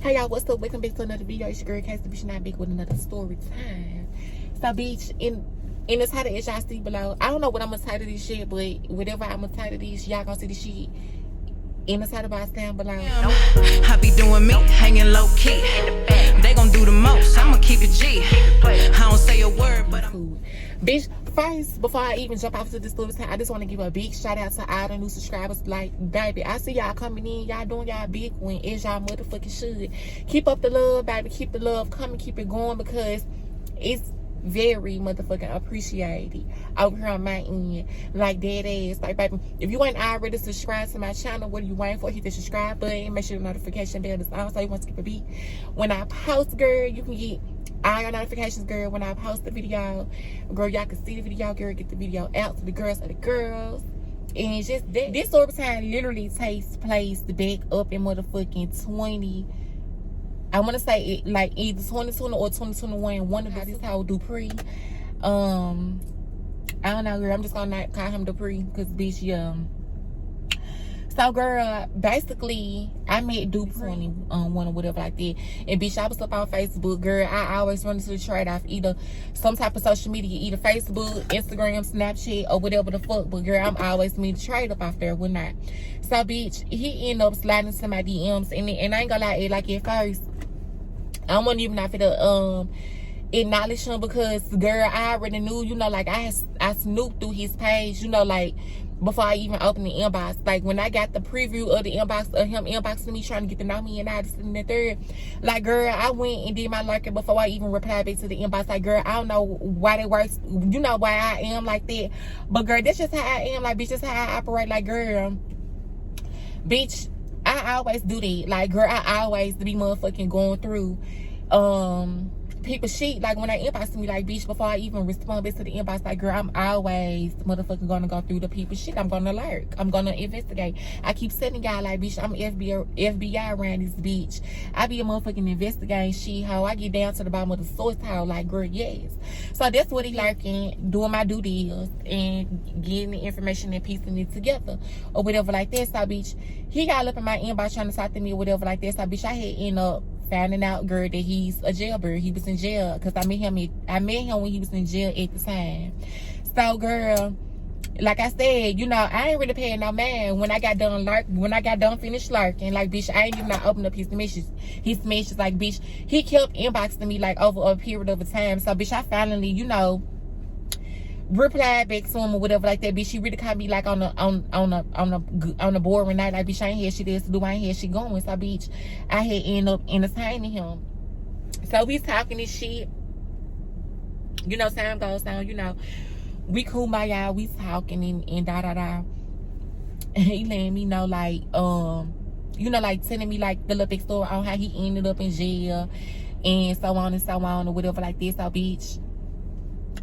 Hey y'all, what's up? Welcome back to another video. It's your girl Casey, bitch, not big with another story time. So bitch, in the title as y'all see below, I don't know what I'm gonna title this shit, but whatever I'm gonna title this, y'all gonna see this shit in the title box down below. I be doing me, hanging low key. They gon' do the most, I'ma keep it G. I don't say a word, but I'm bitch, first, before I even jump off to this story time, I just want to give a big shout out to all the new subscribers. Like, baby, I see y'all coming in, y'all doing y'all big one, as y'all motherfucking should. Keep up the love, baby, keep the love coming, keep it going, because it's very motherfucking appreciated over here on my end. Like, dead ass. Like, baby, if you ain't already subscribed to my channel, what are you waiting for? Hit the subscribe button, make sure the notification bell is on so you want to keep a beat. When I post, girl, you can get all your notifications, girl. When I post the video, girl, y'all can see the video, girl, get the video out to the girls and the girls. And it's just that. This story time literally takes place back up in motherfucking 20. I want to say it like either 2020 or 2021. One of this whole Dupree. I don't know, girl. I'm just gonna not call him Dupree because bitch, yeah. So, girl, basically, I met Dupree one or whatever like that. And, bitch, I was up on Facebook, girl. I always run into the trade-off, either some type of social media, either Facebook, Instagram, Snapchat, or whatever the fuck. But, girl, I'm always meeting the trade up off there, would not. So, bitch, he ended up sliding into my DMs. And I ain't gonna lie, like, at first, I wasn't even not finna, acknowledge him because, girl, I already knew, you know, like, I snooped through his page, you know, like, before I even opened the inbox. Like, when I got the preview of the inbox, of him inboxing me, trying to get to know me, and I just in the third, like, girl, I went and did my lurking before I even replied back to the inbox. Like, girl, I don't know why that works, you know, why I am like that, but, girl, that's just how I am. Like, bitch, that's how I operate. Like, girl, bitch, I always do that. Like, girl, I always be motherfucking going through, people shit. Like, when they inbox me, like, bitch, before I even respond back to the inbox, like, girl, I'm always motherfucking gonna go through the people shit. I'm gonna lurk, I'm gonna investigate. I keep telling y'all, like, bitch, I'm FBI around this bitch. I be a motherfucking investigating shit, how I get down to the bottom of the source, how, like, girl, yes. So that's what he lurking, doing my due deals and getting the information and piecing it together or whatever like that. So, bitch, he got up in my inbox trying to talk to me or whatever like that. So, bitch, I had end up finding out, girl, that he's a jailbird. He was in jail because I met him when he was in jail at the time. So, girl, like I said, you know, I ain't really paying no man when I got done finished lurking. Like, bitch, I ain't even not open up his messages. His messages, like, bitch, he kept inboxing me like over a period of a time. So, bitch, I finally, you know, replied back to him or whatever like that. Bitch, she really caught me like on the boring night. Like, bitch, I ain't had shit else to do. I ain't had shit going. So, bitch, I had ended up entertaining him. So we talking this shit. You know, time goes on. You know, we cool, my y'all. We talking and da da da. And he letting me know, like, you know, like telling me like the little story on how he ended up in jail and so on and so on or whatever like this. So, bitch,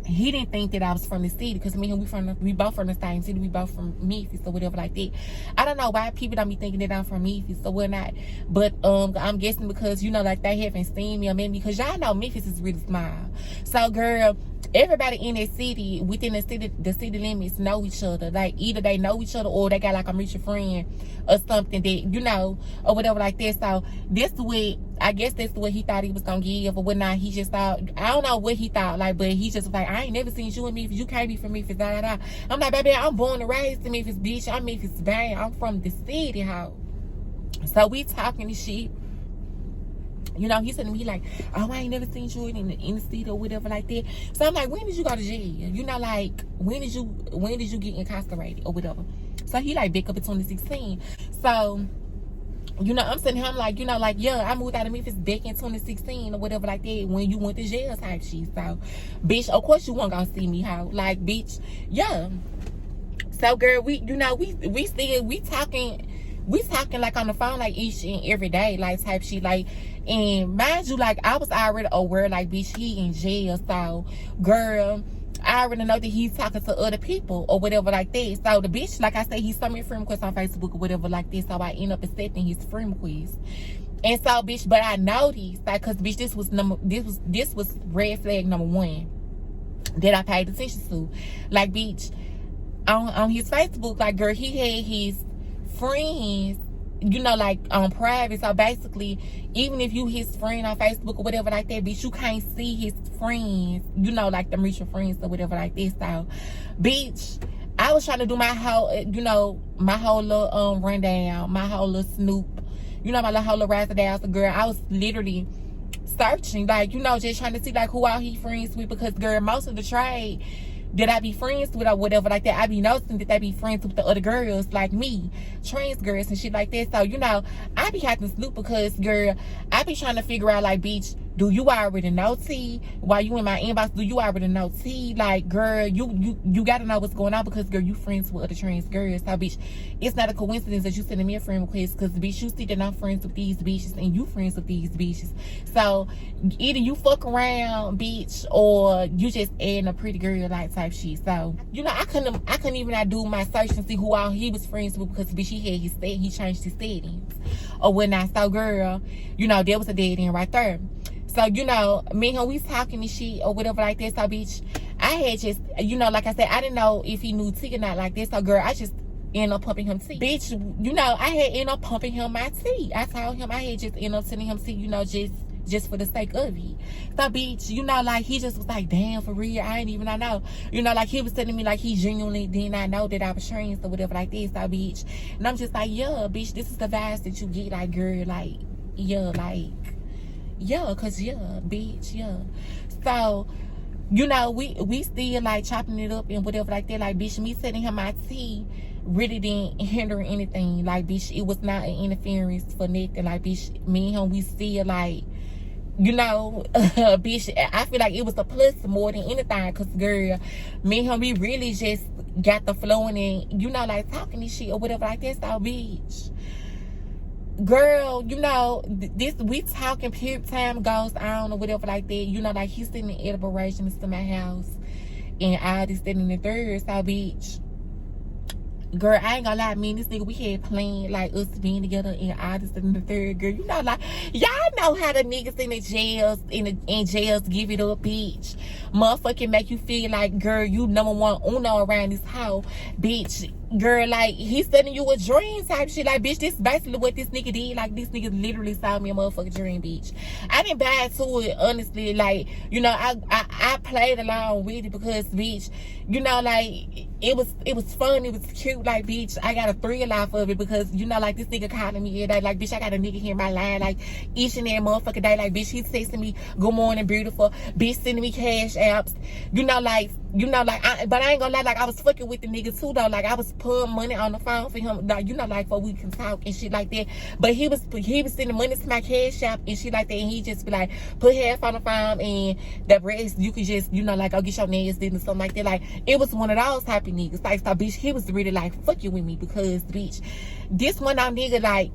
he didn't think that I was from the city because me and we both from the same city. We both from Memphis or whatever like that. I don't know why people don't be thinking that I'm from Memphis or whatnot, but I'm guessing because, you know, like they haven't seen me or met me, because y'all know Memphis is really small. So, girl, everybody in that city, within the city limits, know each other. Like, either they know each other or they got like a mutual friend or something that, you know, or whatever like that. So this what, I guess that's what he thought he was gonna give or whatnot. He just thought, I don't know what he thought, like, but he just was like, I ain't never seen you in Memphis. You can't be from Memphis, da da da. I'm like, baby, I'm born and raised in Memphis, bitch. I'm Memphis, bang. I'm from the city, how? So we talking this shit. You know, he said to me, like, oh, I ain't never seen you in the city or whatever like that. So I'm like, when did you go to jail? You know, like, when did you get incarcerated or whatever? So he like back up in 2016. So, you know, I'm sitting here, I'm like, you know, like, yeah, I moved out of Memphis back in 2016 or whatever like that when you went to jail type shit. So, bitch, of course you weren't gonna see me how, like, bitch, yeah. So, girl, we talking like on the phone like each and every day, like type shit, like, and mind you, like, I was already aware, like, bitch, he in jail. So, girl, I already know that he's talking to other people or whatever like that. So the bitch, like I said, he sent me a friend request on Facebook or whatever like this. So I end up accepting his friend request. And so, bitch, but I noticed, like, cause bitch, this was red flag number one that I paid attention to. Like, bitch, on his Facebook, like, girl, he had his friends you know, like on private. So basically, even if you his friend on Facebook or whatever like that, bitch, you can't see his friends, you know, like the mutual friends or whatever like this. So, bitch, I was trying to do my whole, you know, my whole little rundown, my whole little snoop, you know, my whole little razzle-dazzle, girl. I was literally searching, like, you know, just trying to see like who all he friends with, because girl, most of the trade that I be friends with or whatever like that, I be noticing that they be friends with the other girls like me, trans girls and shit like that. So, you know, I be having to snoop because, girl, I be trying to figure out, like, bitch, do you already know T? While you in my inbox, do you already know T? Like, girl, you gotta know what's going on, because, girl, you friends with other trans girls. So, bitch, it's not a coincidence that you sending me a friend request, because, bitch, you see that I'm friends with these bitches and you friends with these bitches. So, either you fuck around, bitch, or you just adding a pretty girl like type shit. So, you know, I couldn't even do my search and see who all he was friends with, because, bitch, he changed his settings or whatnot. So, girl, you know, there was a dead end right there. So, you know, me and him, we was talking and shit or whatever like that. So, bitch, I had just, you know, like I said, I didn't know if he knew tea or not like this. So, girl, I just ended up pumping him tea. Bitch, you know, I had ended up pumping him my tea. I told him I had just ended up sending him tea, you know, just for the sake of it. So, bitch, you know, like, he just was like, damn, for real, I ain't even know. You know, like, he was telling me, like, he genuinely did not know that I was trans or whatever like this. So, bitch, and I'm just like, yeah, bitch, this is the vibes that you get, like, girl, like, yeah, like, yeah, cause yeah, bitch, yeah. So, you know, we still like chopping it up and whatever like that. Like, bitch, me sending him my tea really didn't hinder anything. Like, bitch, it was not an interference for nothing. Like, bitch, me and him, we still like, you know, bitch, I feel like it was a plus more than anything, cause, girl, me and him, we really just got the flowing and, you know, like, talking this shit or whatever like that. So, bitch, girl, you know, this, we talking, period, time goes on or whatever like that. You know, like, he's sending elaborations to my house and all this, that, and the third. So, bitch, girl, I ain't gonna lie, me and this nigga, we had planned, like, us being together and all this, that, and the third. Girl, you know, like, y'all know how the niggas in the jails, in jails give it up, bitch. Motherfucking make you feel like, girl, you number one uno around this hoe, bitch. Girl, like, he's sending you a dream type shit. Like, bitch, this is basically what this nigga did. Like, this nigga literally sold me a motherfucking dream, bitch. I didn't buy into it, honestly. Like, you know, I played along with it because, bitch, you know, like, it was fun, it was cute. Like, bitch, I got a thrill off of it because, you know, like, this nigga calling me every day. Like, bitch, I got a nigga here in my line, like, each and every motherfucking day. Like, bitch, he's texting me, good morning, beautiful. Bitch, sending me cash apps. You know, like, but I ain't gonna lie, like, I was fucking with the nigga too, though. Like, I was putting money on the phone for him, like, you know, like, for we can talk and shit like that. But he was sending money to my cash app and shit like that, and he just be like, put half on the phone and the rest you could just, you know, like, go get your nails did and something like that. Like, it was one of those type of niggas. Like, so, bitch, he was really like fucking with me because, bitch, this one out nigga, like,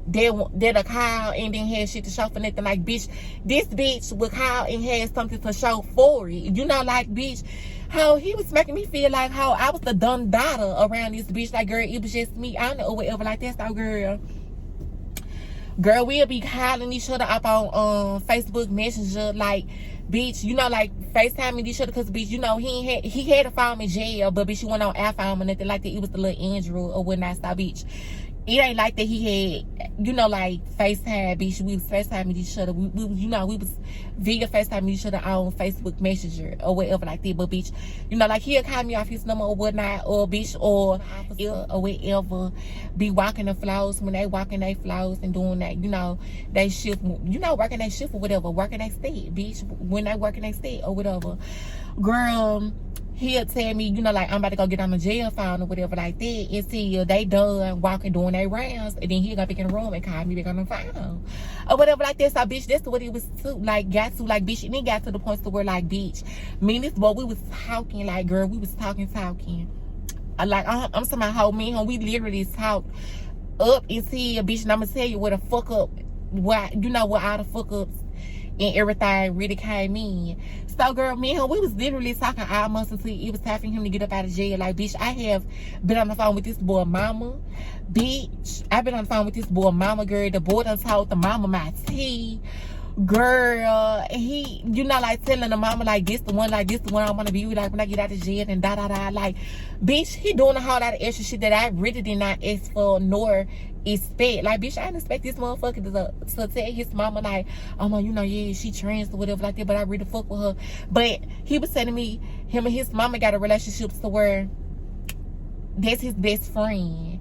they'll call and then had shit to show for nothing. Like, bitch, this bitch would call and had something to show for it. You know, like, bitch, how he was making me feel like how I was the dumb daughter around this bitch. Like, girl, it was just me, I don't know, or whatever like that. So, girl, we'll be calling each other up on Facebook Messenger, like, bitch, you know, like, FaceTiming each other, because, bitch, you know, he had a phone in jail, but, bitch, he went on iPhone or nothing like that. It was the little Android or whatnot. So, bitch, it ain't like that he had, you know, like, FaceTime, bitch. We was FaceTiming each other. We you know, we was via FaceTiming each other on Facebook Messenger or whatever like that. But, bitch, you know, like, he'll call me off his number or whatnot, or, bitch, or whatever. Be walking the floors when they walking their floors and doing that, you know, they shift, you know, working their shift or whatever, working their state, bitch, when they working their state or whatever. Girl, he'll tell me, you know, like, I'm about to go get on the jail phone or whatever like that until they done walking, doing their rounds, and then he'll go back in the room and call me back on the phone or whatever like that. So, bitch, that's what it was to, like, got to, like, bitch, and it got to the point to where, like, bitch, me and this boy, we was talking, like, girl, we was talking. Like, I'm talking about how me and him, we literally talked up until, bitch, and I'm gonna tell you what the fuck up, what, you know, what all the fuck ups and everything really came in. So, girl, me and him, we was literally talking all months until it was time for him to get up out of jail. Like, bitch, I have been on the phone with this boy mama. Bitch, I've been on the phone with this boy mama, girl. The boy done told the mama my tea. girl, he, you know, like telling the mama, like, this the one I want to be with, like, when I get out of jail and da-da-da. Like, bitch, he doing a whole lot of extra shit that I really did not ask for nor expect. Like, bitch, I didn't expect this motherfucker to tell his mama, like, oh, man, you know, yeah, she trans or whatever like that, but I really fuck with her. But he was telling me him and his mama got a relationship to where that's his best friend.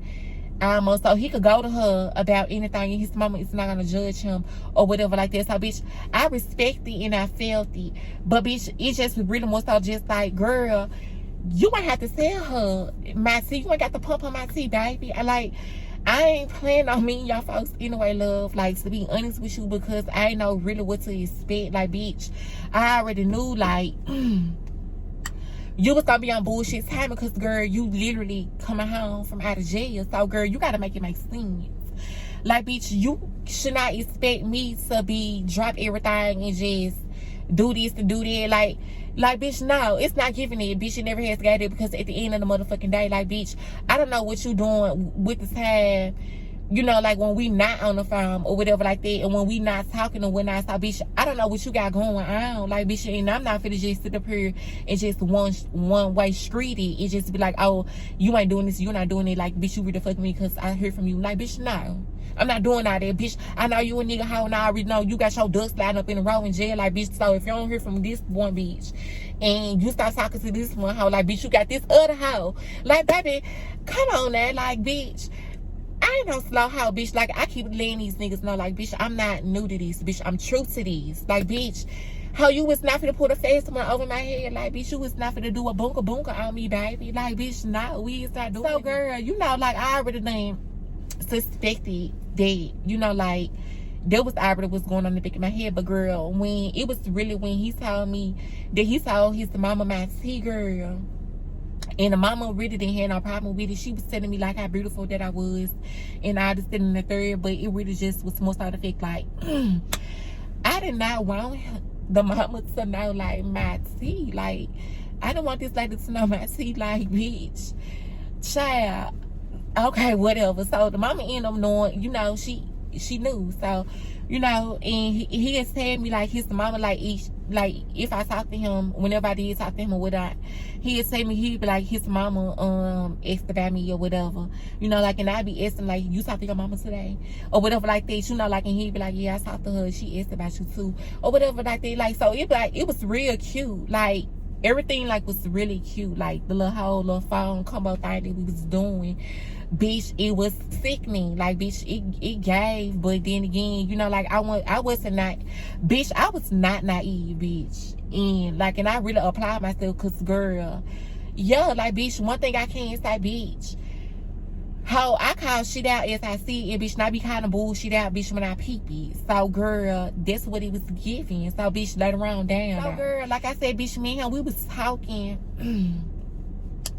So he could go to her about anything and his mama is not gonna judge him or whatever like that. So bitch, I respect it and I felt it, but bitch, it just really more so just like, girl, you might have to tell her my tea. You ain't got to pump on my tea, baby. I ain't planning on meeting y'all folks anyway, love. Like, to be honest with you, because I ain't know really what to expect. Like, bitch, I already knew, like, you was gonna be on bullshit timing because, girl, you literally coming home from out of jail. So, girl, you gotta make it make sense. Like, bitch, you should not expect me to be drop everything and just do this and do that. Like, bitch, no, it's not giving it. Bitch, it never has got it, because at the end of the motherfucking day, like, bitch, I don't know what you doing with the time, you know, like, when we not on the phone or whatever like that, and when we not talking or whatnot. So, bitch, I don't know what you got going on. Like, bitch, and I'm not finna just sit up here and just one way street it. It just be like, oh, you ain't doing this, you not doing it. Like, bitch, you really fuck me because I heard from you. Like, bitch, no. I'm not doing all that, bitch. I know you a nigga hoe, and I already know you got your dust lined up in a row in jail. Like, bitch, so if you don't hear from this one bitch and you start talking to this one hoe, like, bitch, you got this other hoe. Like, baby, come on now. Like, bitch, I ain't no slow hoe, bitch. Like, I keep letting these niggas know, like, bitch, I'm not new to these, bitch. I'm true to these. Like, bitch, how you was not finna put a face one over my head. Like, bitch, you was not finna do a bunker on me, baby. Like, bitch, no, we is not doing so, girl, you know, like, I already done suspected that, you know, like, there was already what's going on in the back of my head. But, girl, when he told me that he told his mama my tea, girl, and the mama really didn't have no problem with it. She was telling me, like, how beautiful that I was and all this and the third, but it really just was more side effect, like, I did not want the mama to know, like, my tea. Like, I didn't want this lady to know my tea. Like, bitch, child, okay, whatever. So the mama ended up knowing, you know, she knew. So, you know, and he has told me, like, his mama, like, if I talk to him, whenever I did talk to him or whatnot, he had said me, he'd be like, his mama asked about me or whatever, you know, like, and I'd be asking, like, you talked to your mama today or whatever like that, you know, like, and he'd be like, yeah, I talked to her, she asked about you too or whatever like that. Like, so it, like, it was real cute. Like, everything, like, was really cute. Like, the little phone combo thing that we was doing, bitch, it was sickening. Like, bitch, it gave. But then again, you know, like, I was not naive, bitch. And, like, and I really applied myself, because, girl, yeah, like, bitch, one thing I can't say, bitch, how I call shit out as I see it, bitch, and I be calling bullshit out, bitch, when I peep it. So, girl, that's what it was giving. So, bitch, later on down. So, girl, like I said, bitch, me and him, we was talking.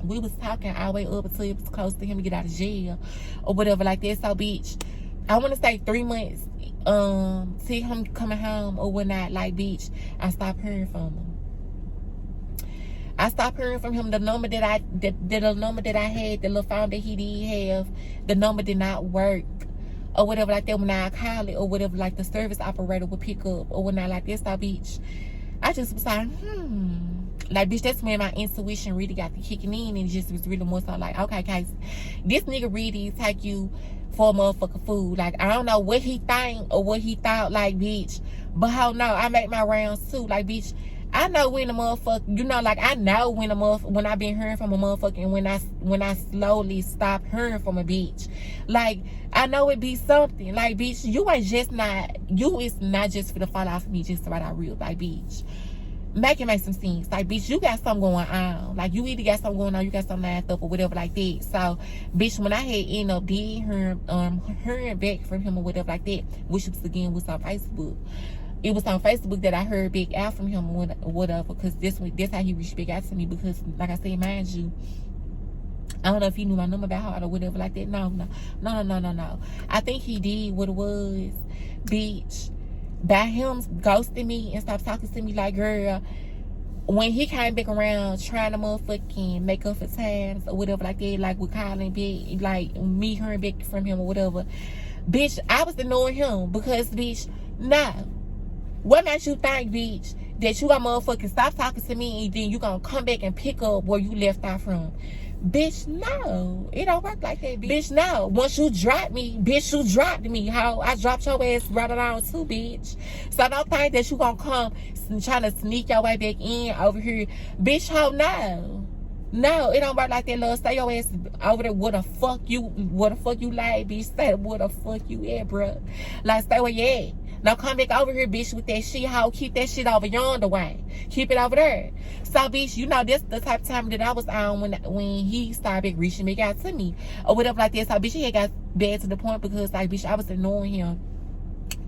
We was talking all the way up until it was close to him to get out of jail or whatever like that. So, bitch, I want to say 3 months till him coming home or whatnot. Like, bitch, I stopped hearing from him. I stopped hearing from him. The number that I had, the little phone that he did have, the number did not work or whatever like that when I called it or whatever, like the service operator would pick up or whatnot like that. So, bitch, I just was like, like, bitch, that's when my intuition really got to kicking in, and it just was really more so like, okay, guys, this nigga really take you for a motherfucking fool. Like, I don't know what he think or what he thought, like, bitch, but how no, I make my rounds too. Like, bitch, I know when a motherfucker, you know, like, I know when when I've been hearing from a motherfucker, and when I slowly stop hearing from a bitch. Like, I know it be something. Like, bitch, you is not just for the fall off of me just right out real. Like, bitch, make it make some sense. Like, bitch, you got something going on. Like, you either got something going on, you got something lined up or whatever like that. So, bitch, when I had ended up hearing back from him or whatever like that, which was again was on Facebook. It was on Facebook that I heard back out from him or whatever, because that's how he reached back out to me. Because, like I said, mind you, I don't know if he knew my number by heart or whatever like that. No. I think he did what it was, bitch, by him ghosting me and stop talking to me. Like, girl, when he came back around trying to motherfucking make up for times or whatever like that, like with calling back, like me hearing back from him or whatever, bitch, I was ignoring him because, bitch, nah, What makes you think, bitch, that you got motherfucking stop talking to me and then you gonna come back and pick up where you left off from? Bitch, no. It don't work like that, bitch. Bitch, no. Once you drop me, bitch, you dropped me. How I dropped your ass right around too, bitch. So don't think that you gonna come trying to sneak your way back in over here. Bitch, how no. No, it don't work like that, love. Stay your ass over there. What the fuck you like, bitch? Stay where the fuck you at, bruh. Like, stay where you at. Now come back over here, bitch, with that shit, hoe. Keep that shit over yonder way. Keep it over there. So, bitch, you know, this the type of time that I was on when he started reaching back out to me. Or whatever like that. So, bitch, he had got bad to the point because, like, bitch, I was annoying him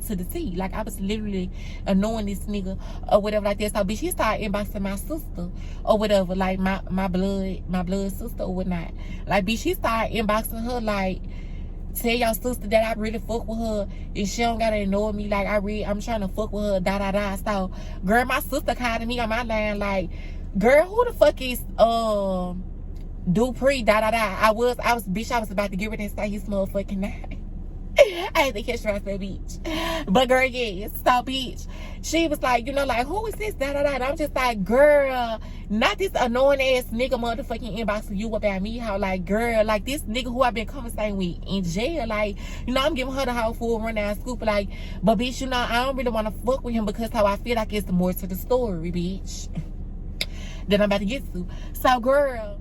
to the T. Like, I was literally annoying this nigga or whatever like that. So, bitch, he started inboxing my sister or whatever. Like, my blood sister or whatnot. Like, bitch, he started inboxing her, like, tell your sister that I really fuck with her and she don't gotta ignore me. Like, I'm trying to fuck with her, da. So, girl, my sister called me on my line like, girl, who the fuck is Dupree, da. I was about to get rid and say his motherfucking name. I had to catch her, I said, bitch. But girl, yes. So, bitch, she was like, you know, like, who is this, da. And I'm just like, girl, not this annoying ass nigga motherfucking inboxing you about me. How, like, girl, like, this nigga who I've been conversating with in jail, like, you know, I'm giving her the whole full rundown scoop, like, but bitch, you know, I don't really want to fuck with him because how I feel like it's more to the story, bitch, that I'm about to get to. So, girl,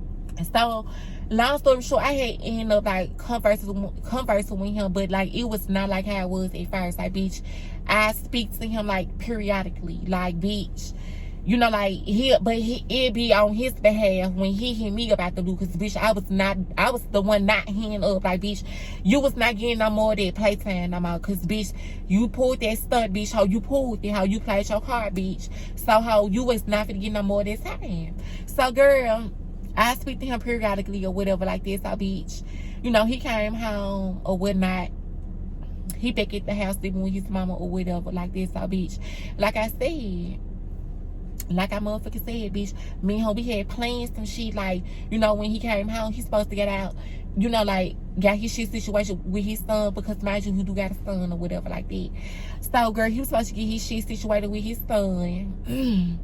so, long story short, I had ended up like conversing with him, but like it was not like how it was at first. Like, bitch, I speak to him like periodically. Like, bitch, you know, like it be on his behalf when he hit me about the loot. Cause bitch, I was the one not hand up. Like, bitch, you was not getting no more of that playtime no more. Cause bitch, you pulled that stunt, bitch. How you pulled it, how you played your card, bitch. So how you was not gonna get no more of that time. So, girl, I speak to him periodically or whatever like this. So, bitch, you know, he came home or whatnot. He back at the house living with his mama or whatever like this. So, bitch, like I said, like I motherfucking said, bitch, me and him, we had plans and shit. Like, you know, when he came home, he's supposed to get out, you know, like, got his shit situation with his son, because mind you, he do got a son or whatever like that. So, girl, he was supposed to get his shit situated with his son.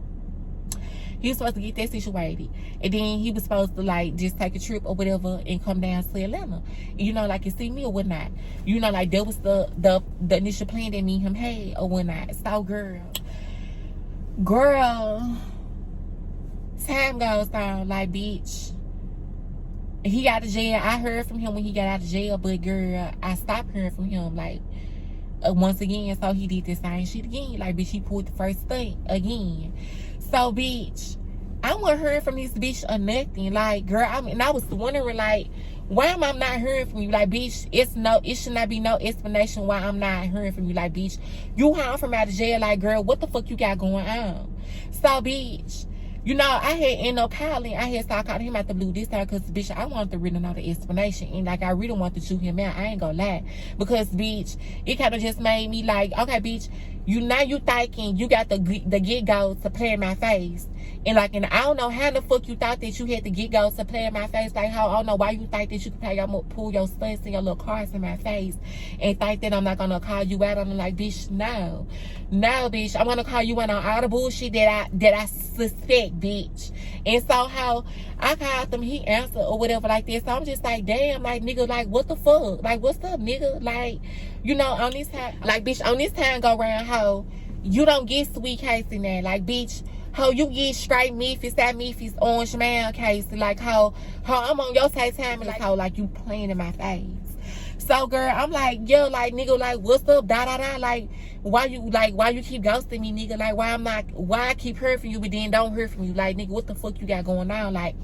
He was supposed to get that situated. And then he was supposed to, like, just take a trip or whatever and come down to Atlanta. You know, like, and see me or whatnot. You know, like, that was the initial plan that me and him had or whatnot. So, girl, time goes on. Like, bitch, he got out of jail. I heard from him when he got out of jail. But, girl, I stopped hearing from him, like, once again. So, he did the same shit again. Like, bitch, he pulled the first thing again. So, bitch, I wasn't hearing from this bitch or nothing. Like, girl, I was wondering, like, why am I not hearing from you? Like, bitch, it should not be no explanation why I'm not hearing from you. Like, bitch, you home from out of jail. Like, girl, what the fuck you got going on? So, bitch, you know, I had ended up calling. I had started calling him out the blue this time because, bitch, I wanted to really know the explanation. And, like, I really wanted to chew him out. I ain't gonna lie. Because, bitch, it kind of just made me like, okay, bitch, you thinking you got the get-go to play in my face. And, like, and I don't know how the fuck you thought that you had the get-go to play in my face. Like, how I don't know why you think that you could pull your stunts and your little cards in my face and think that I'm not gonna call you out on it. Like, bitch, no. No, bitch, I'm gonna call you out on all the bullshit that I suspect, bitch. And so how I called him, he answered or whatever like this. So I'm just like, damn, like, nigga, like, what the fuck? Like, what's up, nigga? Like, you know, on this time, like, bitch, on this time go around, how you don't get sweet case in there. Like, bitch, how you get straight Memphis, that Memphis orange man case. Like, how I'm on your side time and like, how, like, you playing in my face. So, girl, I'm like, yo, like, nigga, like, what's up, da. Like, why you keep ghosting me, nigga? Like, why I keep hearing from you but then don't hear from you? Like, nigga, what the fuck you got going on? Like,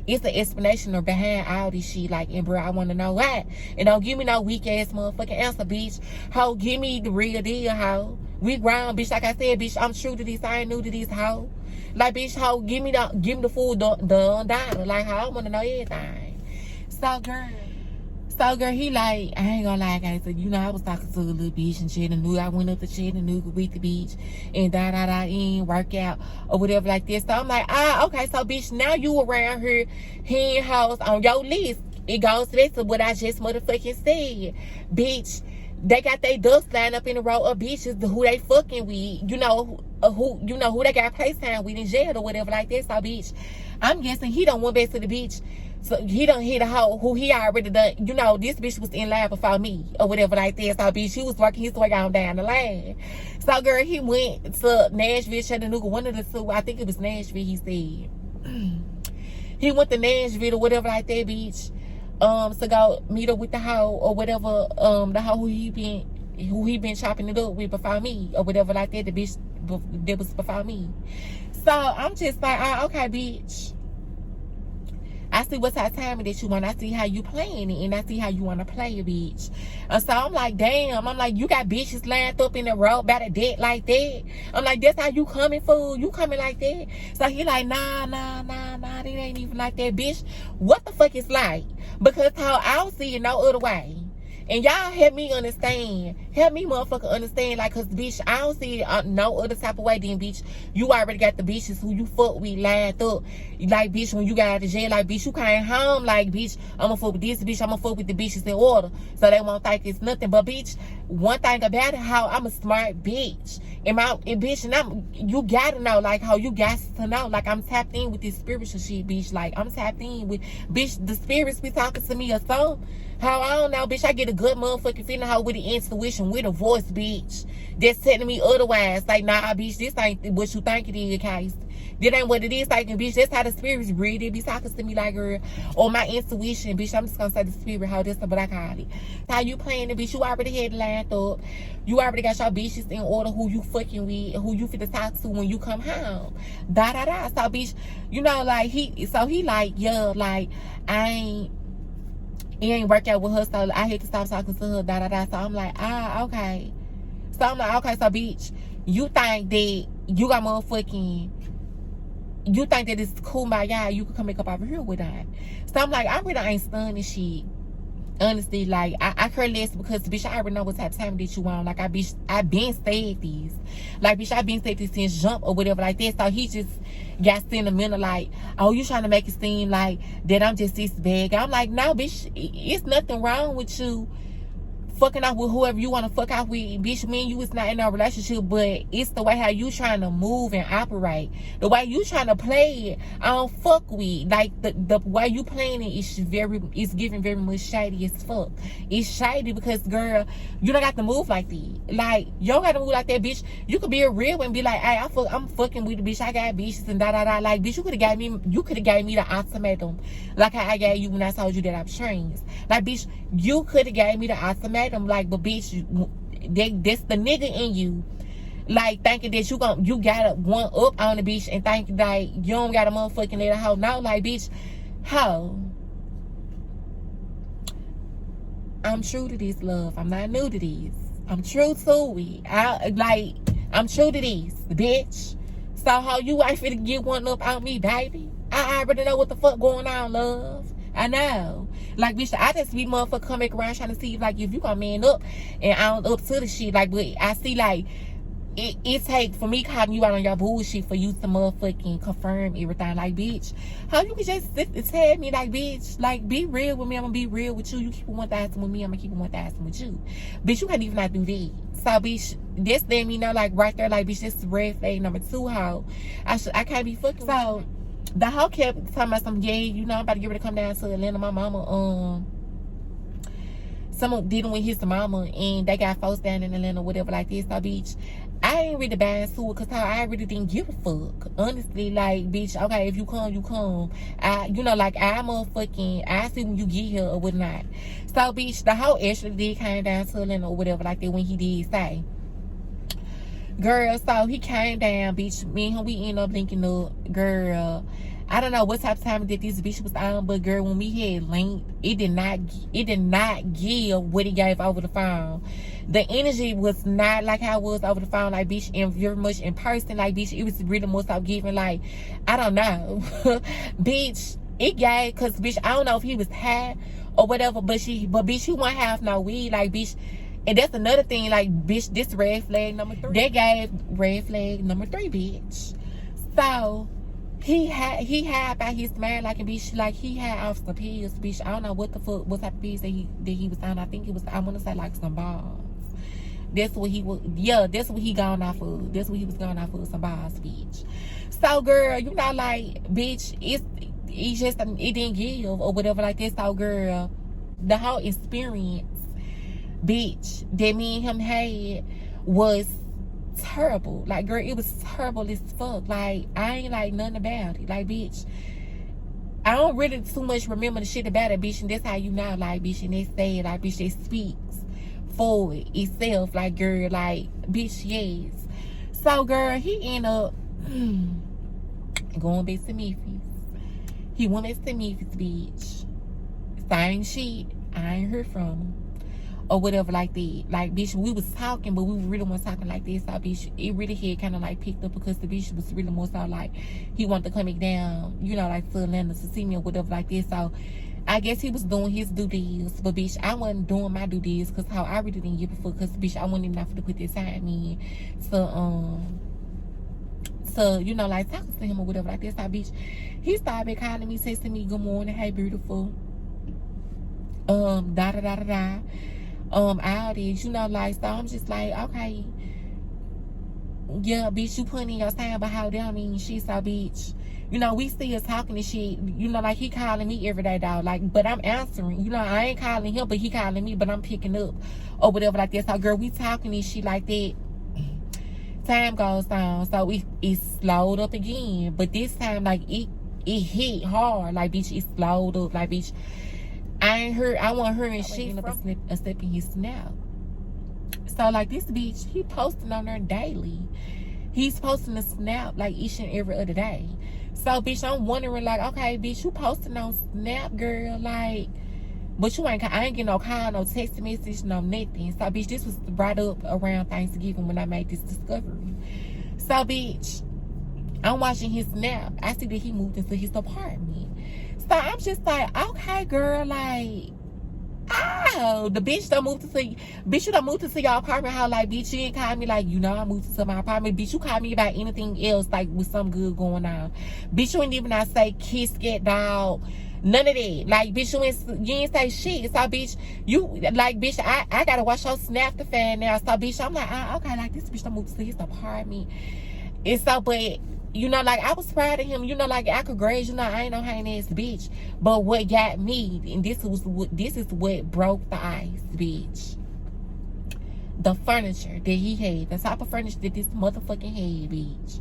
it's the explanation or behind all this shit. Like, and bro, I want to know why. And don't give me no weak ass motherfucking answer, bitch. Ho, give me the real deal, ho. We ground, bitch. Like I said, bitch, I'm true to this. I ain't new to this, ho. Like, bitch, ho, give me the full done data. Like, ho, I want to know everything. So, girl, he like, I ain't gonna lie, guys. So, you know, I was talking to a little bitch and Chattanooga. I went up to Chattanooga with the bitch and and work out or whatever like this. So I'm like, okay. So, bitch, now you around here hearing hoes on your list. It goes to this to what I just motherfucking said. Bitch, they got their ducks lined up in a row of bitches who they fucking with, who they got FaceTime with in jail or whatever like that. So bitch, I'm guessing he done went back to the bitch. So he done hit a hoe who he already done, this bitch was in line before me or whatever like that. So bitch, he was working his way on down the line. So girl, he went to Nashville, Chattanooga, one of the two, I think it was Nashville, he said. He went to Nashville or whatever like that, bitch. To go meet up with the hoe or whatever, the hoe who he been chopping it up with before me or whatever like that, the bitch that was before me. So I'm just like, okay, bitch. I see what type of time that you want. I see how you playing it, and I see how you want to play a bitch. And so I'm like, damn. I'm like, you got bitches lined up in the road by the dead like that. I'm like, that's how you coming, fool? You coming like that? So he like, nah, it ain't even like that, bitch. What the fuck is like? Because how I don't see it no other way. And y'all help me understand. Help me motherfucker understand. Like, cause bitch, I don't see it no other type of way than bitch. You already got the bitches who you fuck with lined up. Like, bitch, when you got out of jail, like, bitch, you came home. Like, bitch, I'ma fuck with this bitch. I'ma fuck with the bitches in order. So they won't think it's nothing. But bitch, one thing about it, how I'm a smart bitch. And bitch, and you gotta know, like, how you got to know. Like, I'm tapped in with this spiritual shit, bitch. Like, I'm tapped in with, bitch, the spirits be talking to me or something. How I don't know, bitch. I get a good motherfucking feeling how with the intuition, with a voice, bitch, that's telling me otherwise. Like, nah, bitch, this ain't what you think it is, case. That ain't what it is, like, bitch. That's how the spirits read it. Be talking to me like, girl, or my intuition, bitch. I'm just gonna say the spirit, how this is what I call it. How you playing it, bitch? You already had it lined up. You already got your bitches in order. Who you fucking with? Who you finna talk to when you come home? So, bitch, like he like, yeah, like it ain't work out with her, so I had to stop talking to her, So I'm like, okay. So I'm like, okay, so bitch, you think that you got motherfucking, you think that it's cool by y'all, you could come back up over here with that. So I'm like, I really ain't stunned this shit. Honestly, like, I care less because, bitch, I already know what type of time that you want. Like, I been said these. Like, bitch, I been said this since jump or whatever like that. So he just got sentimental, like, oh, you trying to make it seem like that I'm just this bag. I'm like, no, bitch, it's nothing wrong with you fucking off with whoever you want to fuck off with. Bitch, me and you is not in a relationship, but it's the way how you trying to move and operate. The way you trying to play it, I don't fuck with. Like, the way you playing it is giving very much shady as fuck. It's shady because, girl, you don't got to move like that. Like, you don't got to move like that, bitch. You could be a real one and be like, hey, I'm fucking with the bitch. I got bitches and da. Like, bitch, you could have gave me the ultimatum. Like how I gave you when I told you that I'm trans. Like, bitch, you could have gave me the ultimatum. Like, but bitch, that's the nigga in you, like, thinking that you got one up on the bitch and think like you don't got a motherfucking let a hoe know. Like, bitch, hoe, I'm true to this, love. I'm not new to this. I'm true to it. I'm true to this, bitch. So how you ain't finna get one up on me, baby? I already know what the fuck going on, love. I know. Like, bitch, I just be motherfucker come back around trying to see, like, if you gonna man up and I don't up to the shit. Like, but I see, like, it take for me calling you out on your bullshit for you to motherfucking confirm everything. Like, bitch, how you can just sit and tell me, like, bitch, like, be real with me, I'm gonna be real with you. You keep it 1,000 with me, I'm gonna keep it 1,000 with you. Bitch, you can't even not do that. So, bitch, this let me know, like, right there, like, bitch, this is red flag number 2, how I can't be fucking. So the hoe kept talking about some, I'm about to get ready to come down to Atlanta. My mama, someone dealing with his mama, and they got folks down in Atlanta, whatever like this. So, bitch, I ain't really buying into it because I really didn't give a fuck. Honestly, like, bitch, okay, if you come, you come. I see when you get here or whatnot. So, bitch, the hoe actually did came down to Atlanta or whatever like that when he did say. Girl, so he came down, bitch. Me and him, we ended up linking up. Girl, I don't know what type of time that this bitch was on, but girl, when we had linked, it did not give what he gave over the phone. The energy was not like how it was over the phone, like, bitch, and very much in person, like, bitch, it was really more so giving, like, I don't know. Bitch, it gave, cause bitch, I don't know if he was high or whatever, but bitch, you won't have no weed, like, bitch. And that's another thing, like, bitch, this red flag number 3. They gave red flag number 3, bitch. So he had by his man, like, and bitch, like, he had off some pills, bitch. I don't know what the fuck, what type of pills that he was on. I think it was, I want to say, like, some balls. That's what he was. Yeah, that's what he gone off of. That's what he was going off of, some balls, bitch. So, girl, you know, like, bitch, it didn't give or whatever like that. So, girl, the whole experience, bitch, that me and him had was terrible. Like, girl, it was terrible as fuck. Like, I ain't like nothing about it. Like, bitch, I don't really too much remember the shit about it, bitch. And that's how you know, like, bitch, and they say, like, bitch, they speaks for itself. Like, girl, like, bitch, yes. So, girl, he ended up going back to Memphis. He went back to Memphis, bitch. Same shit. I ain't heard from him. Or whatever like that. Like, bitch, we was talking, but we really weren't talking like this. So, bitch, it really had kind of like picked up because the bitch was really more so like he wanted to come back down, you know, like to Atlanta to see me or whatever like this. So, I guess he was doing his due deals. But, bitch, I wasn't doing my due deals because how I really didn't give a fuck. Because, bitch, I wasn't even enough to put this time in to, you know, like talking to him or whatever like this. So, bitch, he started calling me, texting me, good morning, hey, beautiful. All this, you know, like, so I'm just like, okay, yeah, bitch, you putting in your time, but how damn mean shit, so, bitch, you know, we still talking and shit, you know, like, he calling me every day, dog, like, but I'm answering, you know, I ain't calling him, but he calling me, but I'm picking up, or whatever, like that. So, girl, we talking and shit like that. Time goes on, so it slowed up again, but this time, like, it hit hard, like, bitch, it slowed up, like, bitch, I want her and shit up accepting his snap. So, like, this bitch, he posting on there daily. He's posting a snap, like, each and every other day. So, bitch, I'm wondering, like, okay, bitch, you posting on Snap, girl, like, but I ain't getting no call, no text message, no nothing. So, bitch, this was brought up around Thanksgiving when I made this discovery. So, bitch, I'm watching his Snap. I see that he moved into his apartment. So I'm just like, okay, girl, like, oh, the bitch done moved to see, bitch, you done moved to see your apartment. How, like, bitch, you ain't call me like, you know, I moved to my apartment. Bitch, you called me about anything else, like, with some good going on. Bitch, you ain't even not say kiss, get dog, none of that. Like, bitch, you ain't say shit. So, bitch, you, like, bitch, I gotta watch your Snap the fan now. So, bitch, I'm like, okay, like, this bitch done moved to his apartment. And so, but, you know, like, I was proud of him. You know, like, I could grade, you know, I ain't no hanging ass bitch. But what got me, and this is what broke the ice, bitch. The furniture that he had. The type of furniture that this motherfucking had, bitch.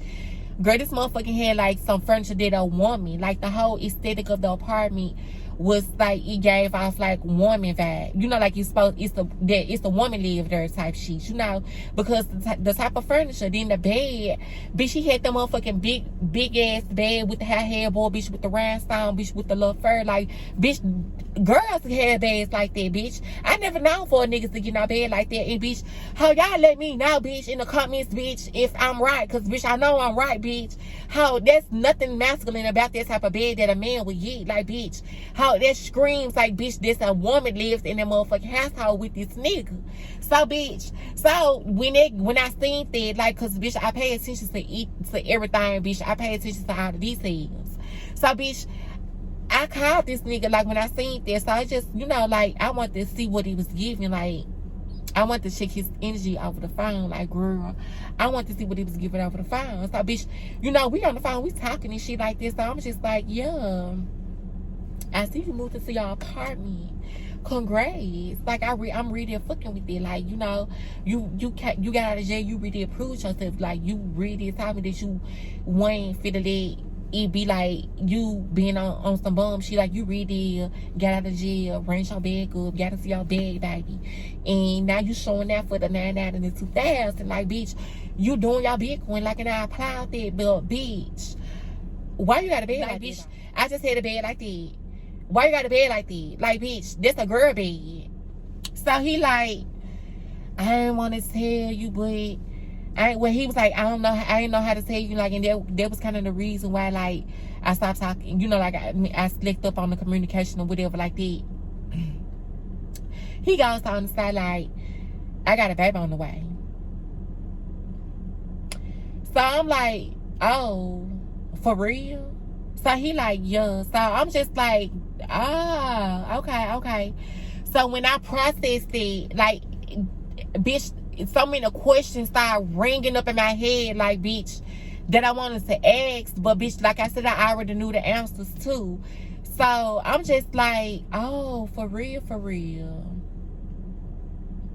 Girl, this motherfucking had, like, some furniture that a woman, like, the whole aesthetic of the apartment was, like, it gave off, like, woman vibe. You know, like, it's the woman live there type shit, you know, because the type of furniture. Then the bed, bitch, he had the motherfucking big ass bed with the headboard, bitch, with the rhinestone, bitch, with the little fur, like, bitch, girls had beds like that, bitch. I never known for a niggas to get no bed like that. And, bitch, how y'all let me know, bitch, in the comments, bitch, if I'm right, because, bitch, I know I'm right, bitch. How there's nothing masculine about that type of bed that a man would get, like, bitch. How that screams like, bitch, this a woman lives in that motherfucking household with this nigga. So, bitch, so when I seen that, like, cause, bitch, I pay attention to everything, bitch. I pay attention to all the details. So, bitch, I called this nigga, like, when I seen that. So I just, you know, like, I want to see what he was giving, like, I want to check his energy over the phone. Like, girl, I want to see what he was giving over the phone. So, bitch, you know, we on the phone, we talking and shit like this. So I'm just like, yeah, I see you moved into your apartment. Congrats. Like, I'm really fucking with it. Like, you know, you got out of jail, you really approved yourself. Like, you really told me that you weren't fit to let it be like you being on some bum shit. Like, you really got out of jail, ran your bag up, got into your bag, baby, and now you showing that for the 99 and the 2000. Like, bitch, you doing your Bitcoin, like, and I applaud that. But, bitch, why you got a bed like bitch? I just had a bed like that. Why you got a bed like that? Like, bitch, that's a girl bed. So he like, I didn't want to tell you, but when he was like, I didn't know how to tell you, like, and that was kind of the reason why, like, I stopped talking, you know, like, I slicked up on the communication or whatever like that. He goes on the side like, I got a baby on the way. So I'm like, oh, for real? So he like, yeah. So I'm just like, okay. So when I processed it, like, bitch, so many questions start ringing up in my head, like, bitch, that I wanted to ask, but bitch, like I said, I already knew the answers too. So I'm just like, oh, for real, for real.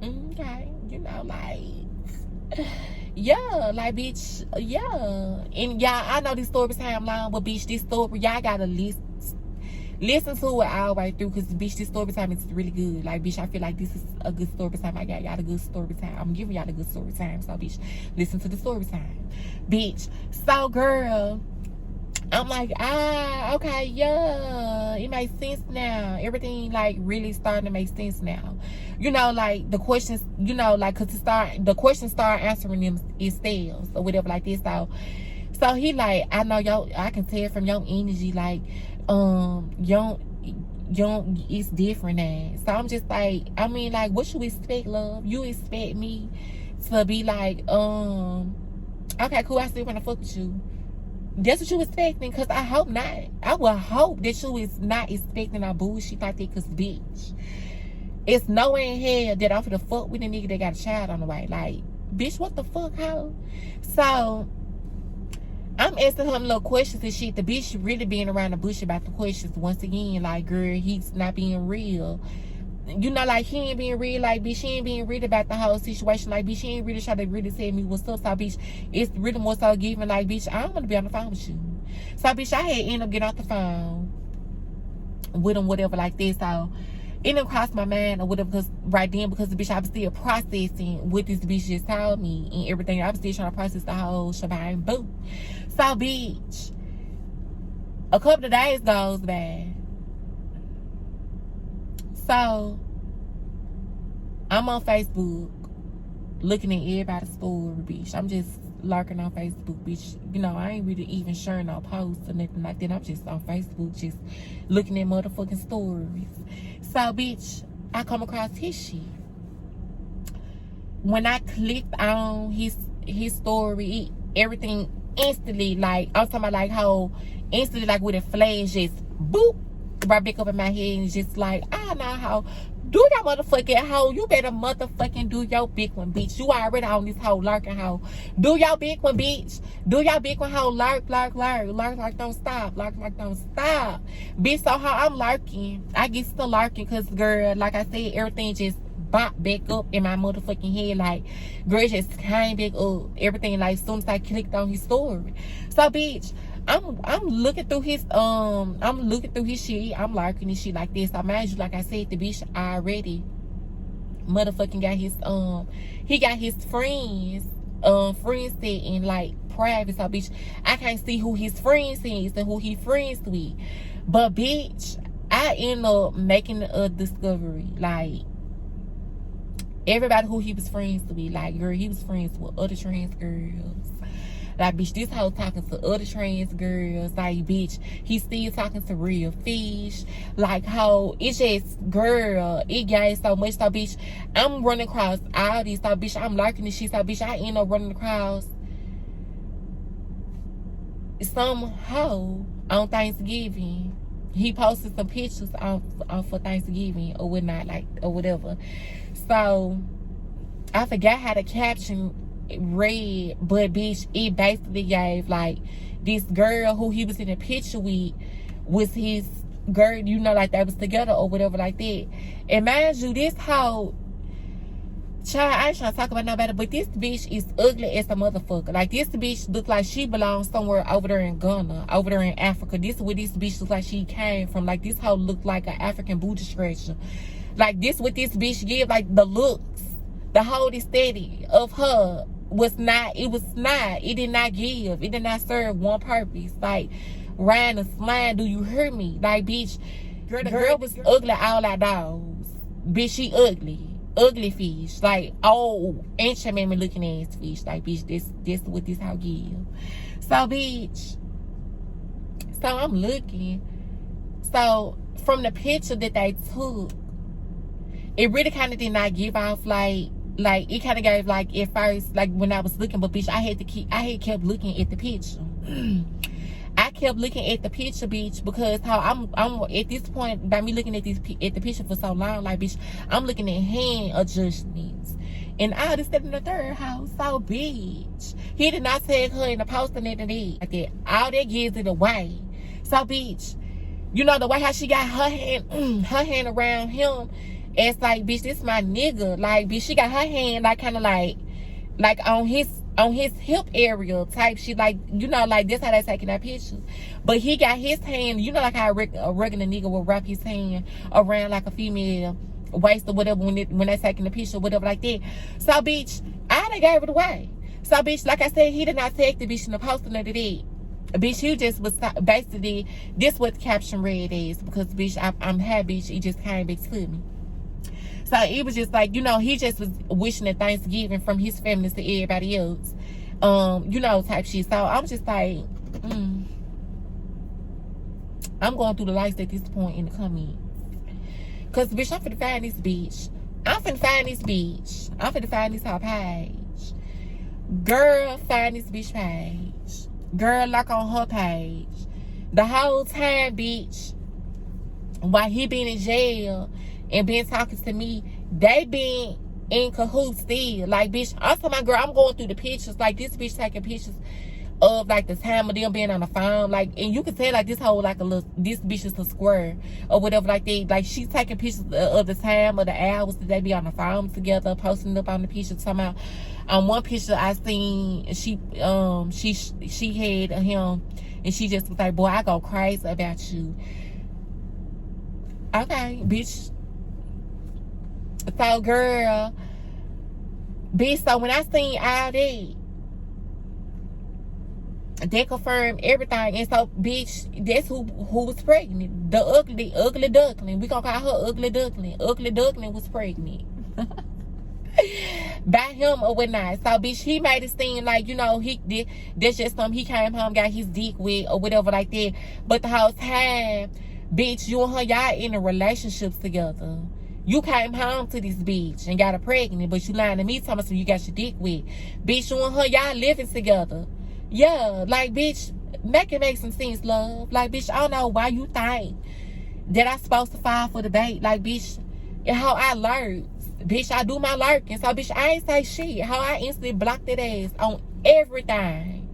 Okay, you know, like, yeah, like, bitch, yeah. And y'all, I know this story time long, but bitch, this story, y'all gotta listen to it all the way through, because bitch, this story time is really good. Like, bitch, I feel like this is a good story time. I got y'all a good story time. I'm giving y'all a good story time. So bitch, listen to the story time, bitch. So girl, I'm like, okay, yeah, it makes sense now. Everything like really starting to make sense now. You know, like the questions, you know, like, cause the questions start answering them itself or whatever like this. So he like, I know y'all, I can tell from your energy, like, young, it's different now. So I'm just like, I mean, like, what you expect, love? You expect me to be like, okay, cool, I still wanna fuck with you. That's what you expecting? Cause I hope not. I will hope that you is not expecting our bullshit like that, cause bitch, it's nowhere in hell that I'm finna fuck with a nigga that got a child on the way. Like, bitch, what the fuck, how? So I'm asking him little questions and shit. The bitch really being around the bush about the questions. Once again, like, girl, he's not being real. You know, like, he ain't being real. Like, bitch, she ain't being real about the whole situation. Like, bitch, she ain't really trying to really tell me what's up. So, bitch, it's really more so giving, like, bitch, I don't want to be on the phone with you. So, bitch, I had ended up getting off the phone with him, whatever, like this. So, it didn't cross my mind or whatever, because right then, because the bitch, I was still processing what this bitch just told me and everything. I was still trying to process the whole shebang, boo. So, bitch, a couple of days goes by. So, I'm on Facebook looking at everybody's story, bitch. I'm just lurking on Facebook, bitch. You know, I ain't really even sharing no posts or nothing like that. I'm just on Facebook just looking at motherfucking stories. So, bitch, I come across his shit. When I clicked on his story, everything instantly, like, I'm talking about, like, how instantly, like, with a flash, just boop, right back up in my head, and just like, I know how. Do your motherfucking hoe. You better motherfucking do your big one, bitch. You already on this hoe lurking hoe. Do your big one, bitch. Do your big one, hoe. Lurk, lurk, lurk. Lurk like don't stop. Lurk like don't stop. Bitch, so how I'm lurking. I get still lurking because, girl, like I said, everything just bopped back up in my motherfucking head. Like, girl, just came back up. Everything, like, as soon as I clicked on his story. So, bitch, I'm looking through his shit. I'm lurking his shit like this. So mind you, like I said, the bitch already motherfucking got his he got his friends set in like private. So bitch, I can't see who his friends is and who he friends with. But bitch, I end up making a discovery. Like, everybody who he was friends with, like, girl, he was friends with other trans girls. Like, bitch, this hoe talking to other trans girls. Like, bitch, he's still talking to real fish. Like, how it's just, girl, it gave so much. So, bitch, I'm running across all these. So, bitch, I'm lurking this shit. So, bitch, I end up running across some hoe on Thanksgiving. He posted some pictures for Thanksgiving or whatnot, like, or whatever. So, I forgot how to caption read, but bitch, it basically gave like this girl who he was in a picture with was his girl, you know, like they was together or whatever like that. And mind you, this whole child, I ain't trying to talk about nobody, but this bitch is ugly as a motherfucker. Like, this bitch look like she belongs somewhere over there in Ghana, over there in Africa. This is where this bitch looks like she came from. Like, this hoe look like an African booty scratcher. Like, this what this bitch give, like the looks, the whole aesthetic of her it did not give, it did not serve one purpose. Like, Ryan and slime, do you hear me? Like, bitch, the girl was ugly all our dogs. Bitch, she ugly fish, like old ancient man looking ass fish. Like, bitch, this what this how give. So, bitch, so I'm looking. So from the picture that they took, it really kind of did not give off like it kind of gave like at first, like when I was looking, but bitch, I had kept looking at the picture. I kept looking at the picture, bitch, because how I'm at this point, by me looking at the picture for so long, like, bitch, I'm looking at hand adjustments And all this, that, and the third house. So, bitch, he did not tag her in the post and everything like that. All that gives it away. So, bitch, you know the way how she got her hand around him. It's like, bitch, this my nigga. Like, bitch, she got her hand like kind of like on his hip area type shit. Like, you know, like this how they taking that pictures. But he got his hand, you know, like how a regular nigga will wrap his hand around like a female waist or whatever when they taking the picture or whatever like that. So, bitch, I done gave it away. So, bitch, like I said, he did not take the bitch in the post none of that. Bitch, you just was basically, this what the caption read is, because, bitch, I'm happy, bitch, he just came back to me. So it was just like, you know, he just was wishing a Thanksgiving from his family to everybody else. You know, type shit. So I'm just like, I'm going through the lights at this point in the comments. Because, bitch, I'm finna find this bitch. I'm finna find this bitch. I'm finna find this her page. Girl, find this bitch page. Girl, lock on her page. The whole time, bitch, while he been in jail and been talking to me, they been in cahoots still. Like, bitch, I'm telling my girl, I'm going through the pictures. Like, this bitch taking pictures of, like, the time of them being on the phone. Like, and you can tell, like, this whole, like, this bitch is a square or whatever like that. Like, she's taking pictures of the time of the hours that they be on the phone together, posting up on the picture. Talking about, one picture I seen, she had him, and she just was like, boy, I go crazy about you. Okay, bitch. So, girl, bitch, so when I seen all that, they confirmed everything. And so, bitch, that's who was pregnant. The ugly duckling. We gonna call her ugly duckling. Ugly duckling was pregnant. By him or whatnot. So, bitch, he made it seem like, you know, that's just something he came home, got his dick with or whatever like that. But the whole time, bitch, you and her, y'all in a relationship together. You came home to this bitch and got her pregnant, but you lying to me talking about you got your dick with. Bitch, you and her, y'all living together. Yeah, like, bitch, make it make some sense, love. Like, bitch, I don't know why you think that I'm supposed to fall for the bait. Like, bitch, and how I lurk. Bitch, I do my lurking. So, bitch, I ain't say shit. How I instantly blocked that ass on everything.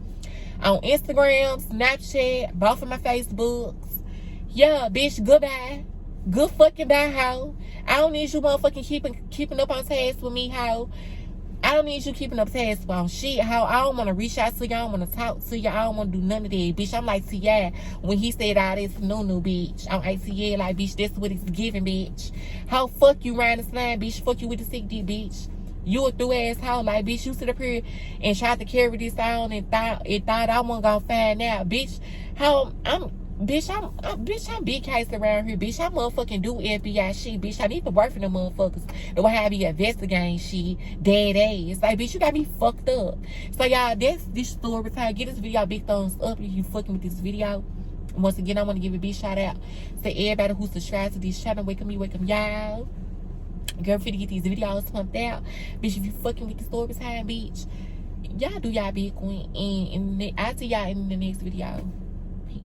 On Instagram, Snapchat, both of my Facebooks. Yeah, bitch, goodbye. Good fucking bye, hoe. I don't need you motherfucking keeping up on task with me, hoe. I don't need you keeping up task on shit, hoe. I don't want to reach out to you. I don't want to talk to you. I don't want to do none of that, bitch. I'm like T.I. when he said all this no, bitch. I'm ATL, like, bitch, that's what it's giving, bitch. How fuck you round the slime, bitch. Fuck you with the sick dick, bitch. You a through ass hoe, like, bitch, you sit up here and tried to carry this on and thought I wasn't gonna find out, bitch. How I'm big case around here, bitch. I motherfucking do FBI shit, bitch. I need to work for them motherfuckers. The way I be investigating shit, dead ass. Like, bitch, you got me fucked up. So, y'all, that's this story time. Give this video a big thumbs up if you fucking with this video. Once again, I want to give a big shout out to everybody who subscribed to this channel. Welcome y'all. Girl, for to get these videos pumped out. Bitch, if you fucking with the story time, bitch, y'all do y'all big queen. And I'll see y'all in the next video.